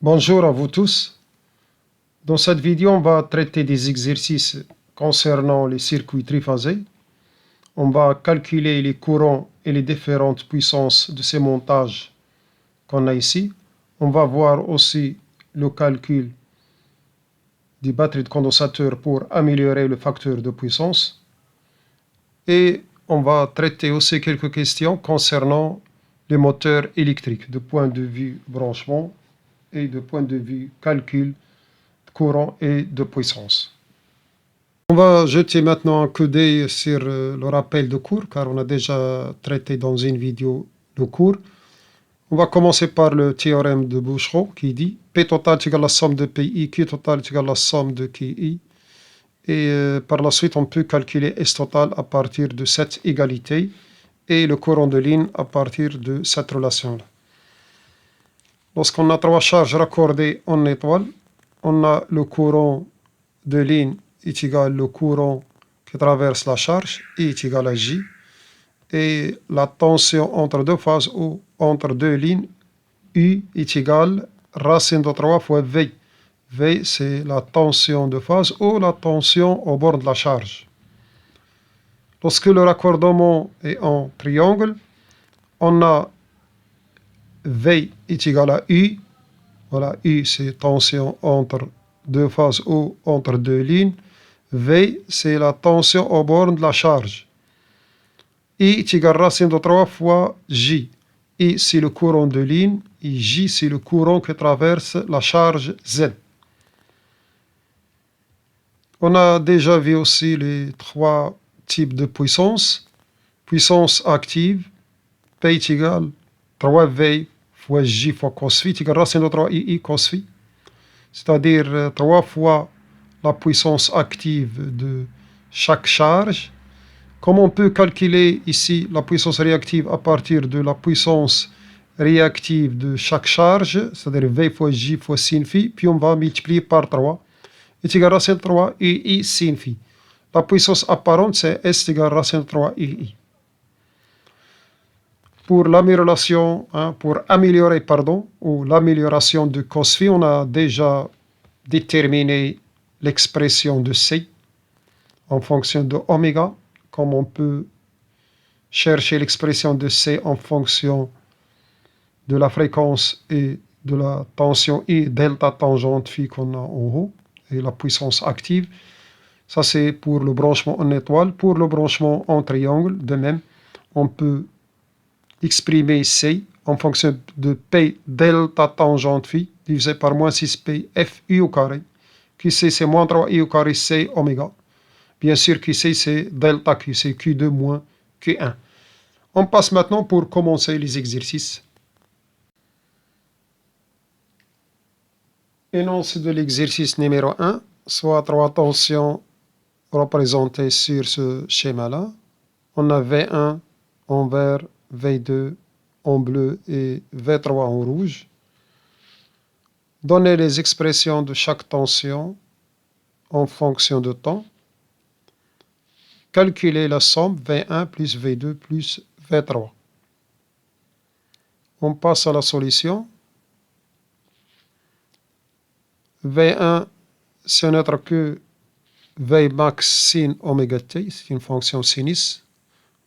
Bonjour à vous tous. Dans cette vidéo, on va traiter des exercices concernant les circuits triphasés. On va calculer les courants et les différentes puissances de ces montages qu'on a ici. On va voir aussi le calcul des batteries de condensateur pour améliorer le facteur de puissance. Et on va traiter aussi quelques questions concernant les moteurs électriques, de point de vue branchement et de point de vue calcul courant et de puissance. On va jeter maintenant un coup d'œil sur le rappel de cours, car on a déjà traité dans une vidéo le cours. On va commencer par le théorème de Bouchereau qui dit P total est égal à la somme de PI, Q total est égal à la somme de QI. Et par la suite, on peut calculer S total à partir de cette égalité et le courant de ligne à partir de cette relation-là. Lorsqu'on a trois charges raccordées en étoile, on a le courant de ligne est égal au courant qui traverse la charge, I est égal à J, et la tension entre deux phases ou entre deux lignes, U est égal racine de 3 fois V. V, c'est la tension de phase ou la tension au bord de la charge. Lorsque le raccordement est en triangle, on a V est égal à U. Voilà, U, c'est tension entre deux phases ou entre deux lignes. V, c'est la tension au bord de la charge. I est égal à racine de 3 fois J. I, c'est le courant de ligne, et J, c'est le courant qui traverse la charge Z. On a déjà vu aussi les trois types de puissance. Puissance active, P est égal 3V fois J fois cos phi est égal à racine de 3 II cos phi. C'est-à-dire 3 fois la puissance active de chaque charge. Comme on peut calculer ici la puissance réactive à partir de la puissance réactive de chaque charge, c'est-à-dire V fois J fois sin phi, puis on va multiplier par 3, est égal à racine de 3 UI sin phi. La puissance apparente, c'est S égale racine de 3 UI. Pour l'amélioration, ou l'amélioration de cos phi, on a déjà déterminé l'expression de C en fonction de oméga, comme on peut chercher l'expression de C en fonction de la fréquence et de la tension I delta tangente phi qu'on a en haut, et la puissance active. Ça, c'est pour le branchement en étoile. Pour le branchement en triangle, de même, on peut exprimer C en fonction de P delta tangente phi divisé par moins 6P F U au carré. QC, c'est moins 3 I au carré C oméga. Bien sûr, QC, c'est delta Q, c'est Q2 moins Q1. On passe maintenant pour commencer les exercices. Énoncé de l'exercice numéro 1, soit trois tensions représentées sur ce schéma-là. On a V1 en vert, V2 en bleu et V3 en rouge. Donnez les expressions de chaque tension en fonction de temps. Calculez la somme V1 plus V2 plus V3. On passe à la solution. V1, ce n'est que Vmax sin oméga t, c'est une fonction sinus.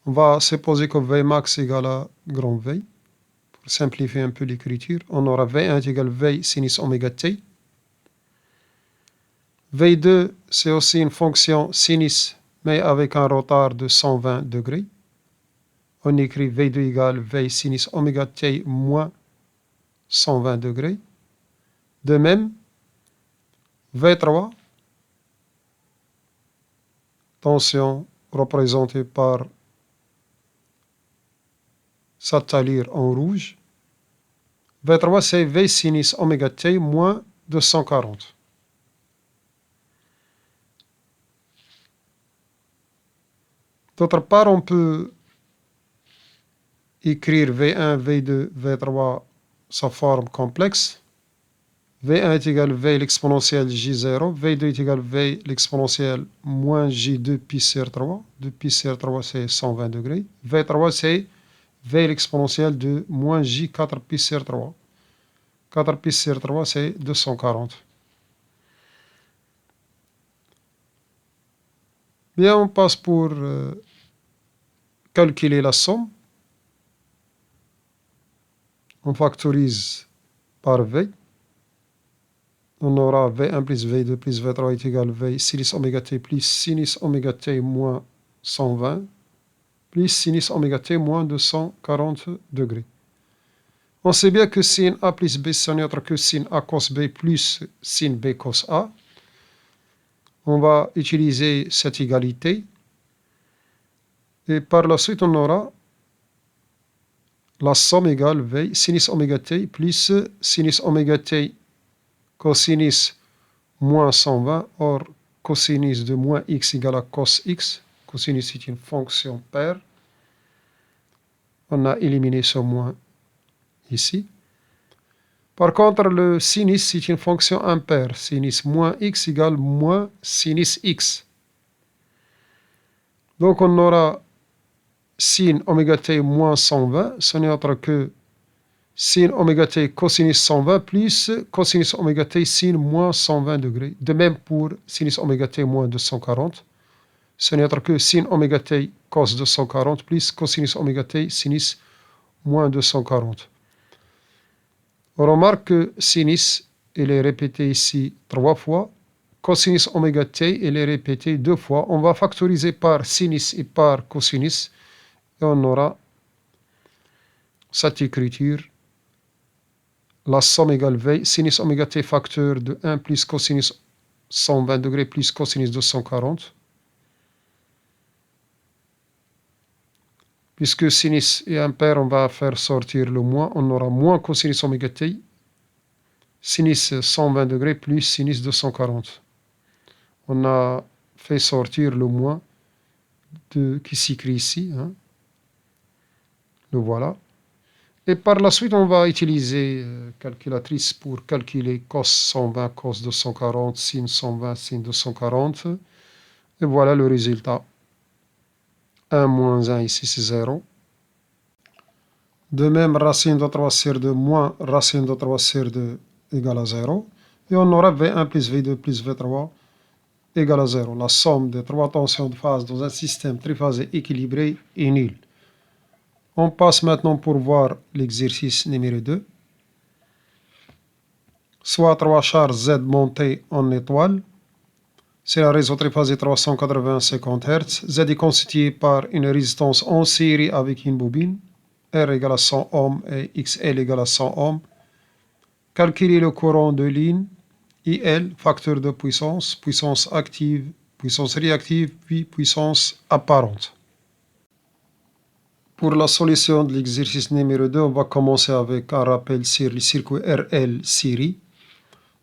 On va supposer que Vmax égale à grand V. Pour simplifier un peu l'écriture, on aura V1 égale V sinus oméga t. V2, c'est aussi une fonction sinus, mais avec un retard de 120 degrés. On écrit V2 égale V sinus oméga t moins 120 degrés. De même, V3, tension représentée par cette talure en rouge. V3, c'est V sinus oméga t moins 240. D'autre part, on peut écrire V1, V2, V3 sa forme complexe. V1 est égal à V l'exponentielle J0, V2 est égal à V l'exponentielle moins J2 pi sur 3. 2 pi sur 3, c'est 120 degrés. V3, c'est V l'exponentielle de moins J4 pi sur 3. 4 plus sur 3, c'est 240. Bien, on passe pour calculer la somme. On factorise par V. On aura V1 plus V2 plus V3 est égal à V sinus oméga t plus sinus oméga t moins 120 plus sinus oméga t moins 240 degrés. On sait bien que sin A plus B, ce n'est autre que sin A cos B plus sin B cos A. On va utiliser cette égalité. Et par la suite, on aura la somme égale V sinus oméga t plus sinus oméga t cosinus moins 120. Or, cosinus de moins x égale à cos x. Cosinus est une fonction paire. On a éliminé ce moins ici. Par contre, le sinus, c'est une fonction impaire. Sinus moins x égale moins sinus x. Donc, on aura sin oméga t moins 120. Ce n'est autre que sin oméga t cosinus 120 plus cosinus oméga t sin moins 120 degrés. De même pour sinus oméga t moins 240. Ce n'est autre que sin oméga t cos 240 plus cosinus oméga t sinus moins 240. On remarque que sinus, il est répété ici 3 fois. Cosinus oméga t, il est répété 2 fois. On va factoriser par sinus et par cosinus. Et on aura cette écriture. La somme égale V. Sinus oméga t facteur de 1 plus cosinus 120 degrés plus cosinus 240. Puisque sinus est impair, on va faire sortir le moins. On aura moins cosinus oméga t. Sinus 120 degrés plus sinus 240. On a fait sortir le moins qui s'écrit ici. Hein. Le voilà. Et par la suite, on va utiliser calculatrice pour calculer cos 120, cos 240, sin 120, sin 240. Et voilà le résultat. 1 moins 1 ici, c'est 0. De même, racine de 3 sur 2 moins racine de 3 sur 2 égale à 0. Et on aura V1 plus V2 plus V3 égale à 0. La somme des trois tensions de phase dans un système triphasé équilibré est nulle. On passe maintenant pour voir l'exercice numéro 2. Soit 3 charges Z montées en étoile. C'est un réseau triphasé 380-50 Hz. Z est constitué par une résistance en série avec une bobine. R égale à 100 ohms et XL égale à 100 ohms. Calculer le courant de ligne. IL, facteur de puissance, puissance active, puissance réactive, puis puissance apparente. Pour la solution de l'exercice numéro 2, on va commencer avec un rappel sur le circuit RL série.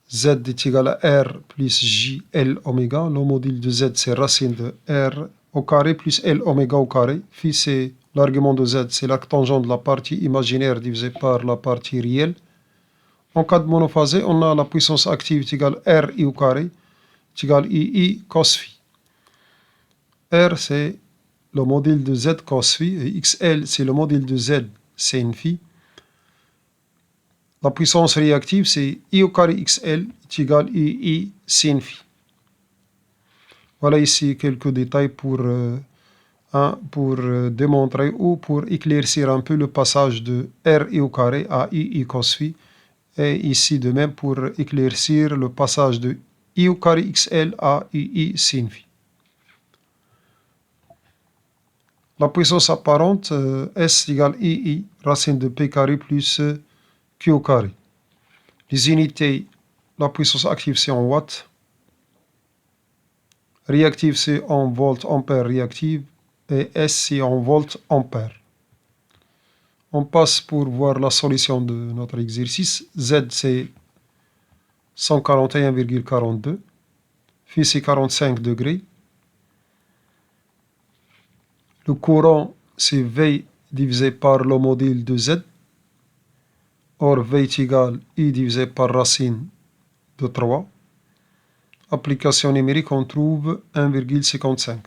Z est égal à R plus JL oméga. Le module de Z, c'est racine de R au carré plus L oméga au carré. Phi, c'est l'argument de Z, c'est l'arctangent de la partie imaginaire divisé par la partie réelle. En cas de monophasé, on a la puissance active est égale RI au carré est égal II cos phi. R, c'est le module de Z cos phi et XL, c'est le module de Z sin phi. La puissance réactive, c'est I au carré XL est égal II sin phi. Voilà ici quelques détails pour démontrer ou pour éclaircir un peu le passage de RI au carré à II cos phi. Et ici de même pour éclaircir le passage de I au carré XL à II sin phi. La puissance apparente, S égale II, racine de P carré plus Q au carré. Les unités, la puissance active c'est en watts. Réactive c'est en volts ampères réactive. Et S c'est en volts ampères. On passe pour voir la solution de notre exercice. Z, c'est 141,42. Phi, c'est 45 degrés. Le courant, c'est V divisé par le module de Z. Or, V est égal I divisé par racine de 3. Application numérique, on trouve 1,55.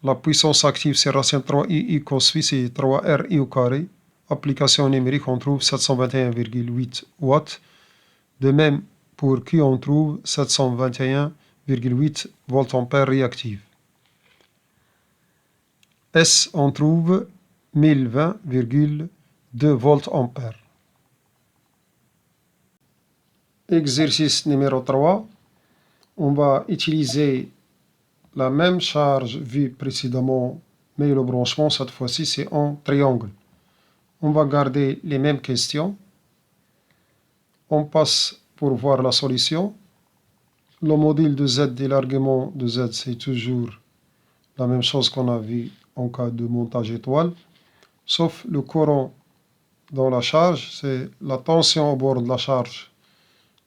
La puissance active, c'est racine 3 II cos phi, c'est 3 RI au carré. application numérique, on trouve 721,8 watts. De même, pour Q, on trouve 721,8 voltampères réactifs. S, on trouve 1020,2 voltampères. Exercice numéro 3. On va utiliser la même charge vue précédemment, mais le branchement, cette fois-ci, c'est en triangle. On va garder les mêmes questions. On passe pour voir la solution. Le module de Z et l'argument de Z, c'est toujours la même chose qu'on a vu en cas de montage étoile, sauf le courant dans la charge, c'est la tension au bord de la charge.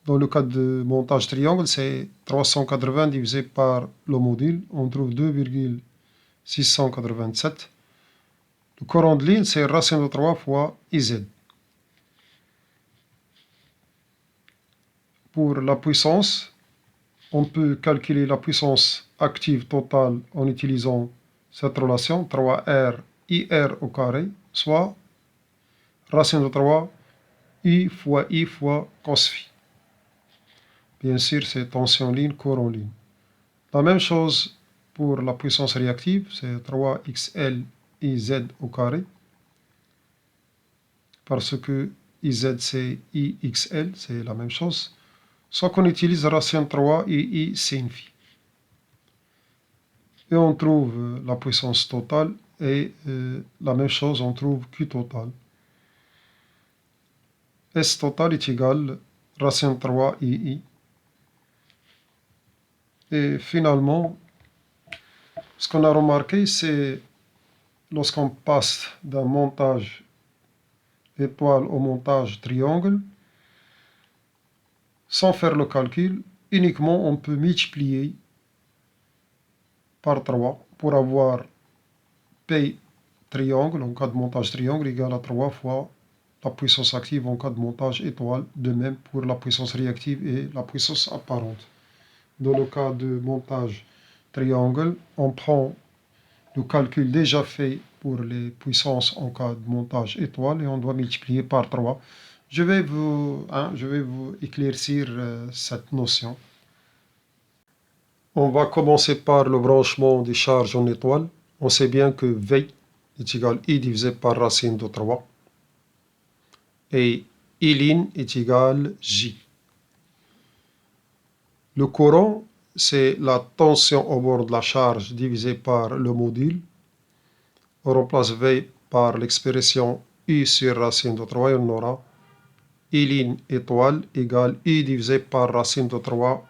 Dans le cas de montage triangle, c'est 380 divisé par le module, on trouve 2,687. Le courant de ligne, c'est racine de 3 fois IZ. Pour la puissance, on peut calculer la puissance active totale en utilisant cette relation 3R IR au carré, soit racine de 3 I fois cos phi. Bien sûr, c'est tension ligne, courant ligne. La même chose pour la puissance réactive, c'est 3XL IZ au carré, parce que IZ c'est IXL, c'est la même chose. Soit qu'on utilise racine 3 I sin phi. Et on trouve la puissance totale et la même chose, on trouve Q total. S total est égal à racine 3 II. Et finalement, ce qu'on a remarqué, c'est lorsqu'on passe d'un montage étoile au montage triangle, sans faire le calcul, uniquement on peut multiplier par 3 pour avoir P triangle en cas de montage triangle égale à 3 fois la puissance active en cas de montage étoile, de même pour la puissance réactive et la puissance apparente. Dans le cas de montage triangle, on prend le calcul déjà fait pour les puissances en cas de montage étoile et on doit multiplier par 3. Je vais vous éclaircir cette notion. On va commencer par le branchement des charges en étoile. On sait bien que V est égal à I divisé par racine de 3. Et I' est égal à J. Le courant, c'est la tension au bord de la charge divisée par le module. On remplace V par l'expression I sur racine de 3 et on aura I' étoile égale I divisé par racine de 3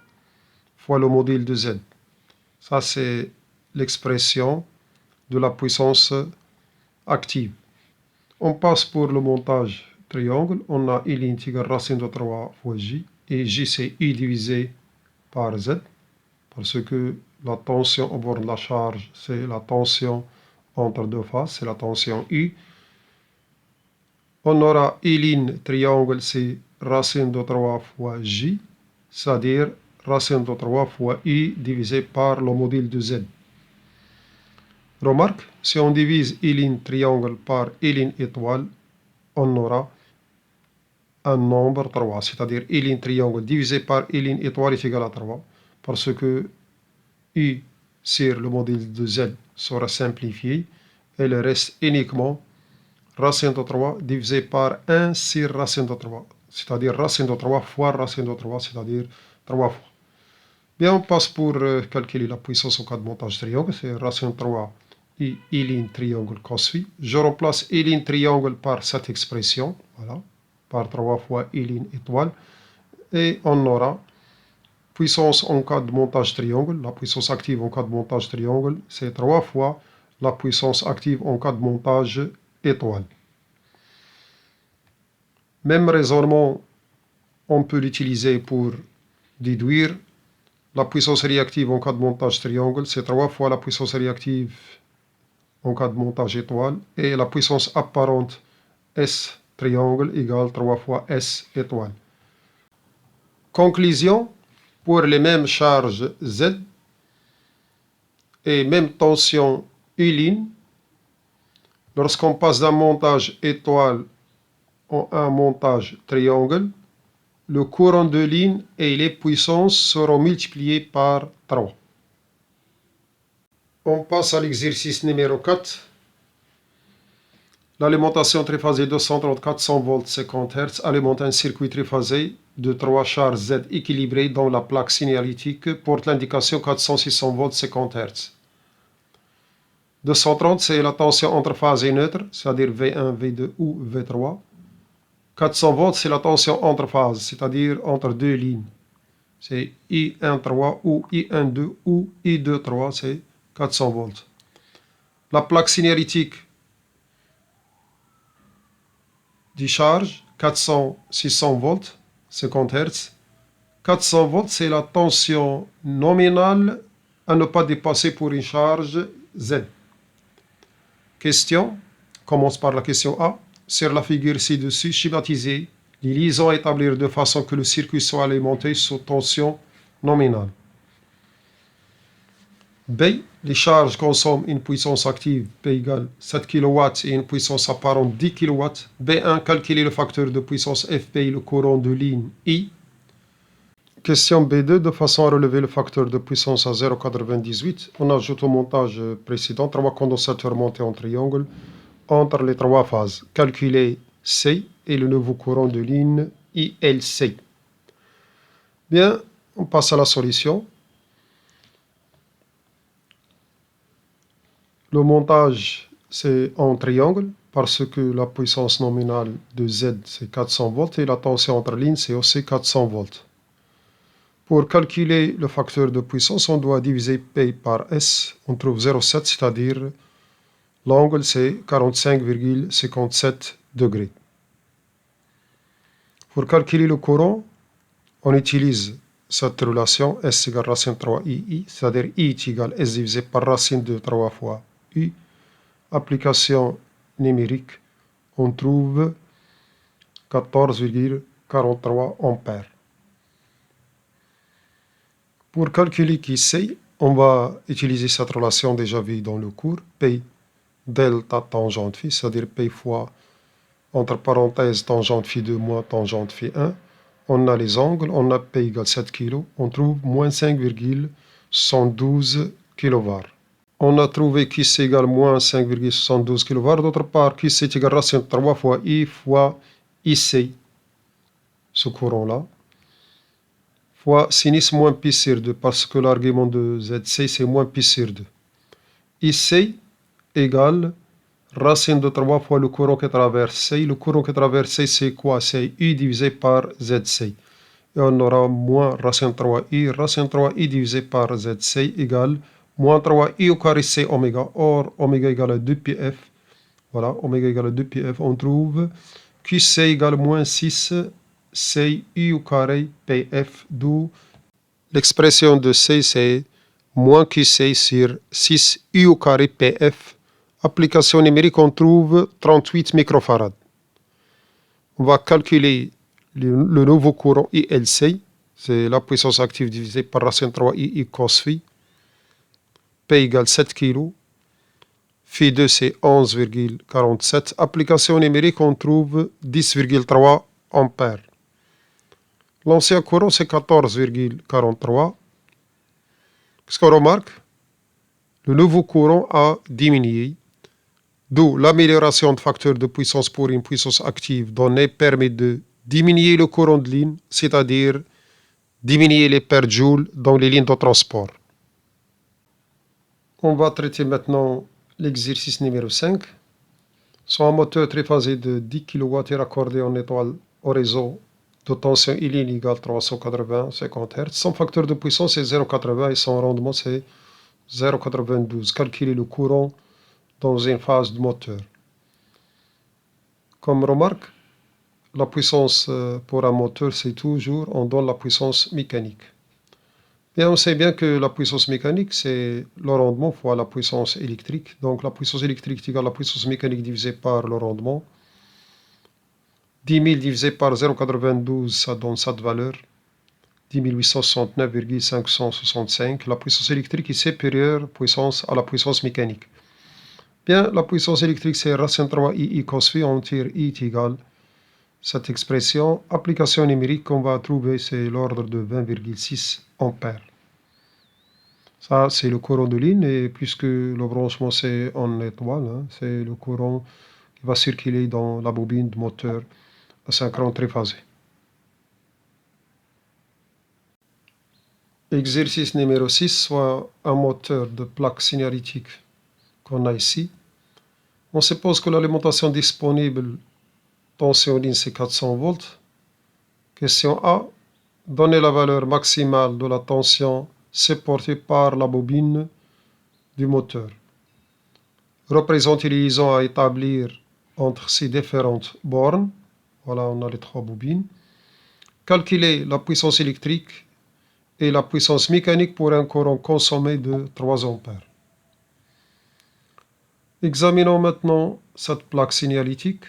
fois le module de Z. Ça, c'est l'expression de la puissance active. On passe pour le montage triangle. On a I' égale racine de 3 fois J. Et J, c'est I divisé par Z. Parce que la tension au bord de la charge, c'est la tension entre deux faces, c'est la tension I. On aura I' triangle, c'est racine de 3 fois J, c'est-à-dire racine de 3 fois I divisé par le module de Z. Remarque, si on divise I' triangle par I' étoile, on aura un nombre 3, c'est-à-dire I' triangle divisé par I' étoile est égal à 3, parce que I sur le module de Z sera simplifié, et il reste uniquement racine de 3 divisé par 1 sur racine de 3, c'est-à-dire racine de 3 fois racine de 3, c'est-à-dire 3 fois. Bien, on passe pour calculer la puissance au cas de montage triangle, c'est racine de 3 I' triangle cos phi. Je remplace I' triangle par cette expression, voilà, par 3 fois I' étoile, et on aura puissance en cas de montage triangle, la puissance active en cas de montage triangle, c'est 3 fois la puissance active en cas de montage étoile. Même raisonnement, on peut l'utiliser pour déduire la puissance réactive en cas de montage triangle, c'est 3 fois la puissance réactive en cas de montage étoile, et la puissance apparente S triangle égale 3 fois S étoile. Conclusion, pour les mêmes charges Z et même tension I', Lorsqu'on passe d'un montage étoile à un montage triangle, le courant de ligne et les puissances seront multipliés par 3. On passe à l'exercice numéro 4. L'alimentation triphasée 230-400 volts 50 Hz alimente un circuit triphasé de 3 charges Z équilibrées dont la plaque signalétique porte l'indication 400-600 volts 50 Hz. 230, c'est la tension entre phase et neutre, c'est-à-dire V1, V2 ou V3. 400 volts, c'est la tension entre phases, c'est-à-dire entre deux lignes. C'est I13 ou I12 ou I23, c'est 400 volts. La plaque signalétique du charge, 400-600 volts, 50 Hz. 400 volts, c'est la tension nominale à ne pas dépasser pour une charge Z. Question, commence par la question A. Sur la figure ci-dessus, schématisez les liaisons à établir de façon que le circuit soit alimenté sous tension nominale. B. Les charges consomment une puissance active P égale 7 kW et une puissance apparente 10 kW. B1. Calculez le facteur de puissance FP et le courant de ligne I. Question B2. De façon à relever le facteur de puissance à 0,98, on ajoute au montage précédent 3 condensateurs montés en triangle entre les 3 phases. Calculez C et le nouveau courant de ligne ILC. Bien, on passe à la solution. Le montage, c'est en triangle, parce que la puissance nominale de Z, c'est 400 volts, et la tension entre lignes, c'est aussi 400 volts. Pour calculer le facteur de puissance, on doit diviser P par S. On trouve 0,7, c'est-à-dire l'angle, c'est 45,57 degrés. Pour calculer le courant, on utilise cette relation S égale racine 3 II, c'est-à-dire I est égal S divisé par racine de 3 fois U. Application numérique, on trouve 14,43 ampères. Pour calculer qui c'est, on va utiliser cette relation déjà vue dans le cours, P delta tangente phi, c'est-à-dire P fois, entre parenthèses, tangente phi 2 moins tangente phi 1. On a les angles, on a P égale 7 kg, on trouve moins 5,112 kV. On a trouvé QC égale moins 5,72 kV. D'autre part, QC est égal à racine 3 fois I fois IC, ce courant-là, fois sinus moins pi sur 2, parce que l'argument de ZC, c'est moins pi sur 2. IC égale racine de 3 fois le courant qui traverse C. Le courant qui traverse C, c'est quoi? C'est U divisé par ZC. Et on aura moins racine 3I. Racine 3I divisé par ZC égale moins 3I au carré C oméga. Or, oméga égale à 2πf. Voilà, oméga égale à 2πf. On trouve QC égale moins 6 CI au carré PF. D'où l'expression de C, c'est moins QC sur 6U au carré PF. Application numérique, on trouve 38 microfarads. On va calculer le nouveau courant ILC, c'est la puissance active divisée par racine 3 I cos phi. P égale 7 kg. Phi 2, c'est 11,47. Application numérique, on trouve 10,3 ampères. L'ancien courant, c'est 14,43. Qu'est-ce qu'on remarque? Le nouveau courant a diminué. D'où l'amélioration de facteur de puissance pour une puissance active donnée permet de diminuer le courant de ligne, c'est-à-dire diminuer les pertes joules dans les lignes de transport. On va traiter maintenant l'exercice numéro 5. Sur un moteur triphasé de 10 kW raccordé en étoile au réseau de tension I' égale 380-50 Hz, son facteur de puissance est 0,80 et son rendement c'est 0,92. Calculer le courant dans une phase de moteur. Comme remarque, la puissance pour un moteur, c'est toujours, on donne la puissance mécanique. Bien, on sait bien que la puissance mécanique, c'est le rendement fois la puissance électrique. Donc la puissance électrique est égale à la puissance mécanique divisée par le rendement. 10 000 divisé par 0,92, ça donne cette valeur. 10 869,565. La puissance électrique est supérieure à la puissance mécanique. Bien, la puissance électrique, c'est racine 3 I cos phi, on tire I est égal cette expression. Application numérique qu'on va trouver, c'est l'ordre de 20,6 ampères. Ça, c'est le courant de ligne, et puisque le branchement, c'est en étoile, hein, c'est le courant qui va circuler dans la bobine de moteur asynchrone triphasé. Exercice numéro 6, soit un moteur de plaque signalétique qu'on a ici. On suppose que l'alimentation disponible tension ligne, c'est 400 volts. Question A. Donnez la valeur maximale de la tension supportée par la bobine du moteur. Représentez les liaisons à établir entre ces différentes bornes. Voilà, on a les trois bobines. Calculez la puissance électrique et la puissance mécanique pour un courant consommé de 3 ampères. Examinons maintenant cette plaque signalétique.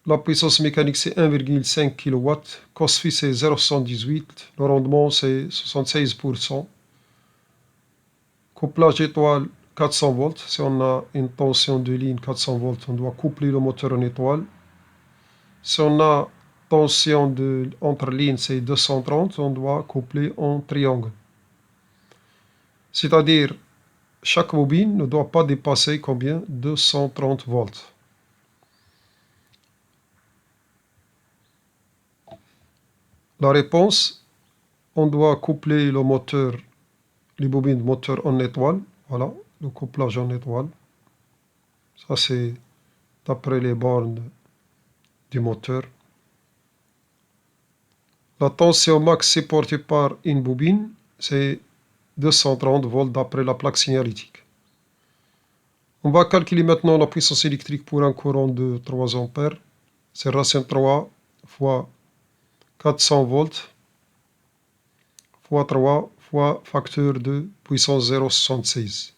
La puissance mécanique, c'est 1,5 kW. Cos phi, c'est 0,78. Le rendement, c'est 76%. Couplage étoile, 400 volts. Si on a une tension de ligne 400 volts, on doit coupler le moteur en étoile. Si on a tension entre lignes, c'est 230, on doit coupler en triangle. C'est-à-dire, chaque bobine ne doit pas dépasser combien? 230 volts. La réponse, on doit coupler le moteur, les bobines de moteur en étoile. Voilà, le couplage en étoile. Ça, c'est d'après les bornes du moteur. La tension max supportée par une bobine, c'est 230 volts d'après la plaque signalétique. On va calculer maintenant la puissance électrique pour un courant de 3 ampères. C'est racine 3 fois 400 volts fois 3 fois facteur de puissance 0,76.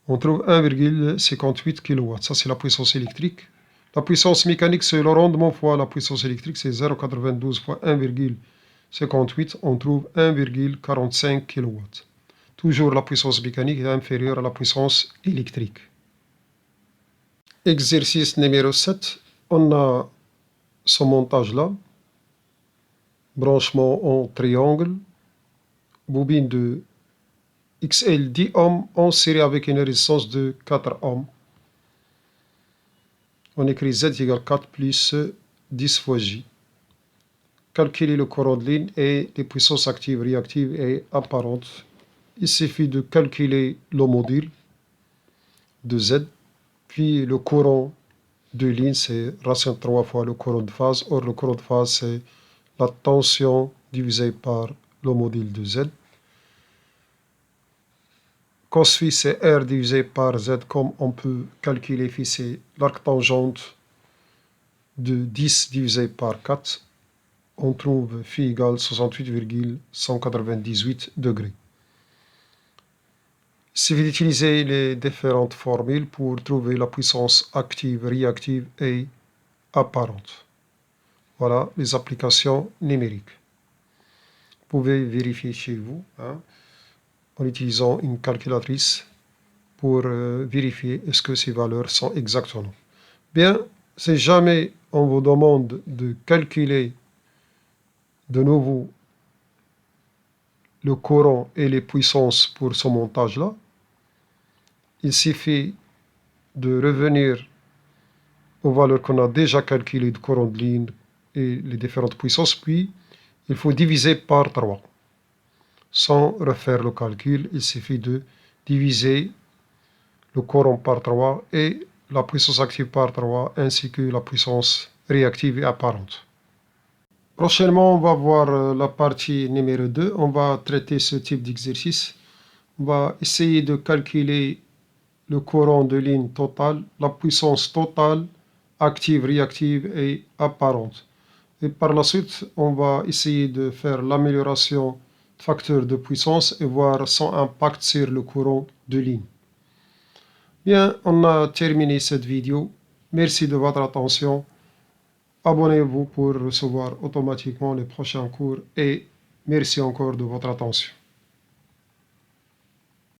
On trouve 1,58 kW. Ça, c'est la puissance électrique. La puissance mécanique, c'est le rendement fois la puissance électrique, c'est 0,92 fois 1,58. On trouve 1,45 kW. Toujours la puissance mécanique est inférieure à la puissance électrique. Exercice numéro 7. On a ce montage-là. Branchement en triangle. Bobine de XL 10 ohms en série avec une résistance de 4 ohms. On écrit Z égale 4 plus 10 fois J. Calculer le courant de ligne et les puissances actives, réactives et apparentes. Il suffit de calculer le module de Z, puis le courant de ligne, c'est racine 3 fois le courant de phase. Or, le courant de phase, c'est la tension divisée par le module de Z. Cos phi, c'est R divisé par Z, comme on peut calculer phi, c'est l'arc tangente de 10 divisé par 4. On trouve phi égale 68,198 degrés. Il suffit d'utiliser les différentes formules pour trouver la puissance active, réactive et apparente. Voilà les applications numériques. Vous pouvez vérifier chez vous en utilisant une calculatrice pour vérifier est-ce que ces valeurs sont exactes ou non. Bien, si jamais on vous demande de calculer de nouveau le courant et les puissances pour ce montage-là, il suffit de revenir aux valeurs qu'on a déjà calculées de courant de ligne et les différentes puissances, puis il faut diviser par 3. Sans refaire le calcul, il suffit de diviser le courant par 3 et la puissance active par 3, ainsi que la puissance réactive et apparente. Prochainement, on va voir la partie numéro 2. On va traiter ce type d'exercice. On va essayer de calculer le courant de ligne total, la puissance totale, active, réactive et apparente. Et par la suite, on va essayer de faire l'amélioration de facteur de puissance et voir son impact sur le courant de ligne. Bien, on a terminé cette vidéo. Merci de votre attention. Abonnez-vous pour recevoir automatiquement les prochains cours et merci encore de votre attention.